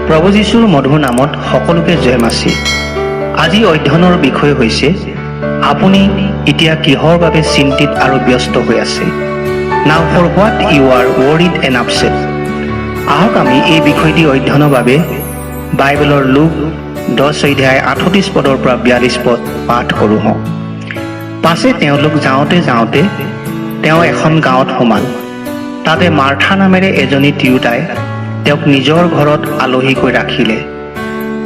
প্ৰভু যীশুৰ মধুৰ নামত সকলোকে জয় মাছি। আজি অধ্যয়নৰ বিষয় হৈছে আপুনি এতিয়া কিহৰ বাবে চিন্তিত আৰু ব্যস্ত হৈ আছে। Now for what you are worried and upset. আহক আমি এই বিষয়টি অধ্যয়নৰ বাবে বাইবেলৰ লুক 10 অধ্যায় 38 পদৰ পৰা 42 পদ পাঠ কৰোঁ হওঁ। পাছে তেওঁলোক যাওঁতে যাওঁতে তেওঁ এখন গাঁৱত সোমাল। তাতে মাৰ্থা নামেৰে এজনী তিৰোতাই তেওঁক নিজৰ ঘৰত আলহীকৈ ৰাখিলে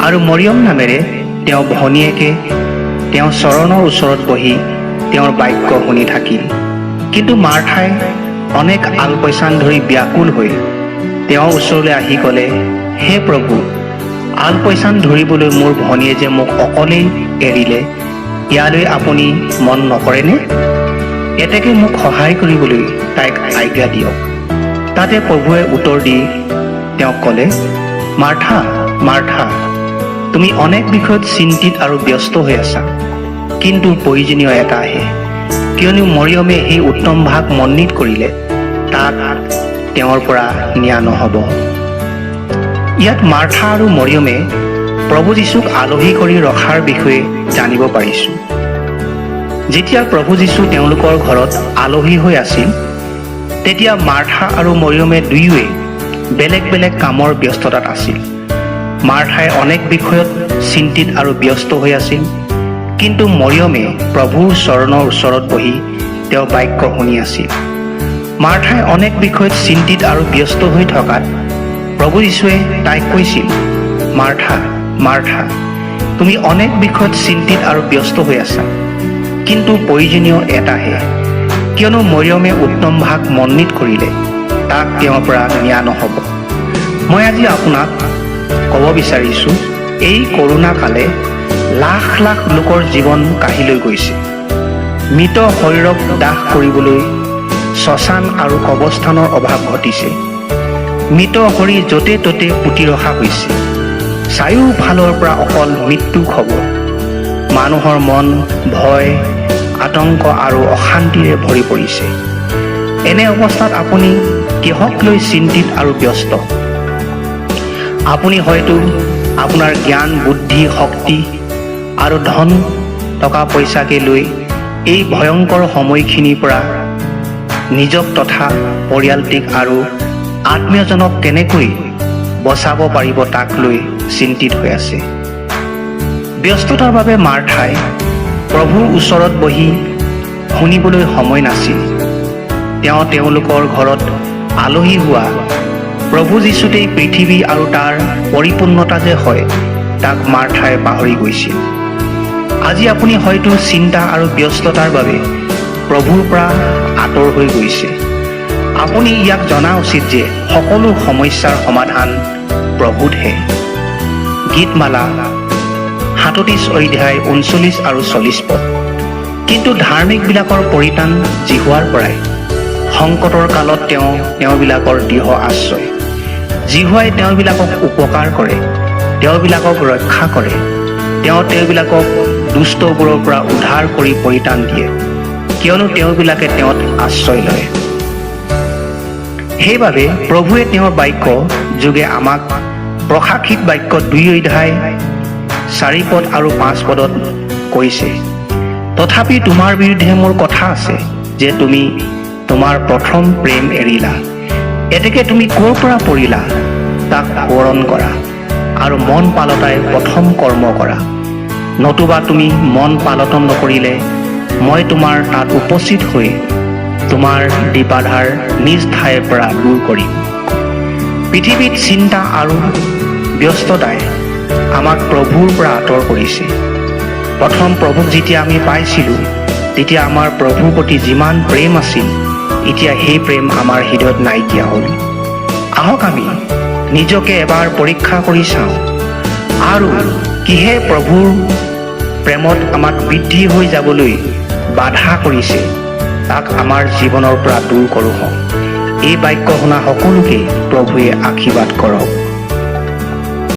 আৰু মৰিয়ম নামেৰে তেওঁ ভনীয়েকে তেওঁৰ চৰণৰ ওচৰত বহি তেওঁৰ বাক্য শুনি থাকিল। কিন্তু মাৰ্থাই অনেক আলপৈচান ধৰি ব্যাকুল হৈ তেওঁৰ ওচৰলৈ আহি ক'লে, হে প্ৰভু, আলপৈচান ধৰিবলৈ মোৰ ভনীয়ে যে মোক অকলেই এৰিলে, ইয়ালৈ আপুনি মন নকৰেনে? এতেকে মোক সহায় কৰিবলৈ তাইক আজ্ঞা দিয়ক। তাতে প্ৰভুৱে উত্তৰ দি তেওঁক ক'লে, মাৰ্থা মাৰ্থা, তুমি অনেক বিষয়ত চিন্তিত আৰু ব্যস্ত হৈ আছা, কিন্তু প্ৰয়োজনীয় এটা আহে। কিয়নো মৰিয়মে সেই উত্তম ভাগ মনোনীত কৰিলে, তাক তেওঁৰ পৰা নিয়া নহ'ব। ইয়াত মাৰ্থা আৰু মৰিয়মে প্ৰভু যীশুক আলহী কৰি ৰখাৰ বিষয়ে জানিব পাৰিছোঁ। যেতিয়া প্ৰভু যীশু তেওঁলোকৰ ঘৰত আলহী হৈ আছিল, তেতিয়া মাৰ্থা আৰু মৰিয়মে দুয়োৱে বেলেগ বেলেগ কামৰ ব্যস্ততাত আছিল। মাৰ্থাই অনেক বিষয়ত চিন্তিত আৰু ব্যস্ত হৈ আছিল, কিন্তু মৰিয়মে প্ৰভুৰ চৰণৰ ওচৰত বহি তেওঁৰ বাক্য শুনি আছিল। মাৰ্থাই অনেক বিষয়ত চিন্তিত আৰু ব্যস্ত হৈ থকাত প্ৰভু যীশুৱে তাইক কৈছিল, মাৰ্থা মাৰ্থা, তুমি অনেক বিষয়ত চিন্তিত আৰু ব্যস্ত হৈ আছা, কিন্তু প্ৰয়োজনীয় এটাহে। কিয়নো মৰিয়মে উত্তম ভাগ মনোনীত কৰিলে, তাক তেওঁৰ পৰা নিয়া নহ'ব। মই আজি আপোনাক ক'ব বিচাৰিছোঁ, এই কৰোণা কালে লাখ লাখ লোকৰ জীৱন কাঢ়ি লৈ গৈছে। মৃত শৰীৰক দাহ কৰিবলৈ শ্মশান আৰু কবৰস্থানৰ অভাৱ ঘটিছে। মৃত শৰীৰ য'তে ত'তে পুতি ৰখা হৈছে। চাৰিওফালৰ পৰা অকল মৃত্যু খবৰ। মানুহৰ মন ভয়, আতংক আৰু অশান্তিৰে ভৰি পৰিছে। এনে অৱস্থাত আপুনি কিহক লৈ চিন্তিত আৰু ব্যস্ত? আপুনি হয়তো আপোনাৰ জ্ঞান বুদ্ধি শক্তি আৰু ধন টকা পইচাকে লৈ এই ভয়ংকৰ সময়খিনিৰ পৰা নিজক তথা পৰিয়ালটিক আৰু আত্মীয়জনক কেনেকৈ বচাব পাৰিব তাক লৈ চিন্তিত হৈ আছে। ব্যস্ততাৰ বাবে মাৰ্থাই প্ৰভুৰ ওচৰত বহি শুনিবলৈ সময় নাছিল। তেওঁ তেওঁলোকৰ ঘৰত আলহী হোৱা প্ৰভু যীশুতেই পৃথিৱী আৰু তাৰ পৰিপূৰ্ণতা যে হয়, তাক মাৰ্থাই পাহৰি গৈছিল। আজি আপুনি হয়তো চিন্তা আৰু ব্যস্ততাৰ বাবে প্ৰভুৰ পৰা আঁতৰ হৈ গৈছে। আপুনি ইয়াক জনা উচিত যে সকলো সমস্যাৰ সমাধান প্ৰভুতহে। গীতমালা 37 অধ্যায় 39 আৰু 40 পদ। কিন্তু ধাৰ্মিকবিলাকৰ পৰিত্ৰাণ জিহুৱাৰ পৰাই। সংকটৰ কালত তেওঁবিলাকৰ দৃঢ় আশ্ৰয়। জিহুৱাই তেওঁবিলাকক উপকাৰ কৰে, তেওঁবিলাকক ৰক্ষা কৰে। তেওঁবিলাকক দুষ্টবোৰৰ পৰা উদ্ধাৰ কৰি পৰিত্ৰাণ দিয়ে, কিয়নো তেওঁবিলাকে তেওঁত আশ্ৰয় লয়। সেইবাবে প্ৰভুৱে তেওঁৰ বাক্য যোগে আমাক প্ৰকাশিত বাক্য 2 অধ্যায় 4 পদ আৰু 5 পদত কৈছে, তথাপি তোমাৰ বিৰুদ্ধে মোৰ কথা আছে যে তুমি তোমাৰ প্ৰথম প্ৰেম এৰিলা। এতেকে তুমি ক'ৰ পৰা পৰিলা তাক সোঁৱৰণ কৰা আৰু মন পালতাই প্ৰথম কৰ্ম কৰা। নতুবা তুমি মন পালটন নকৰিলে মই তোমাৰ তাত উপস্থিত হৈ তোমাৰ দীপাধাৰ নিজ ঠাইৰ পৰা দূৰ কৰিম। পৃথিৱীত চিন্তা আৰু ব্যস্ততাই আমাক প্ৰভুৰ পৰা আঁতৰ কৰিছে। প্ৰথম প্ৰভুক যেতিয়া আমি পাইছিলোঁ, তেতিয়া আমাৰ প্ৰভুৰ প্ৰতি যিমান প্ৰেম আছিল, এতিয়া সেই প্ৰেম আমাৰ হৃদয়ত নাইকিয়া হ'ল। আহক আমি নিজকে এবাৰ পৰীক্ষা কৰি চাওঁ আৰু কিহে প্ৰভুৰ প্ৰেমত আমাক বৃদ্ধি হৈ যাবলৈ বাধা কৰিছে, তাক আমাৰ জীৱনৰ পৰা দূৰ কৰোঁ হওক। এই বাক্য শুনা সকলোকে প্ৰভুৱে আশীৰ্বাদ কৰক।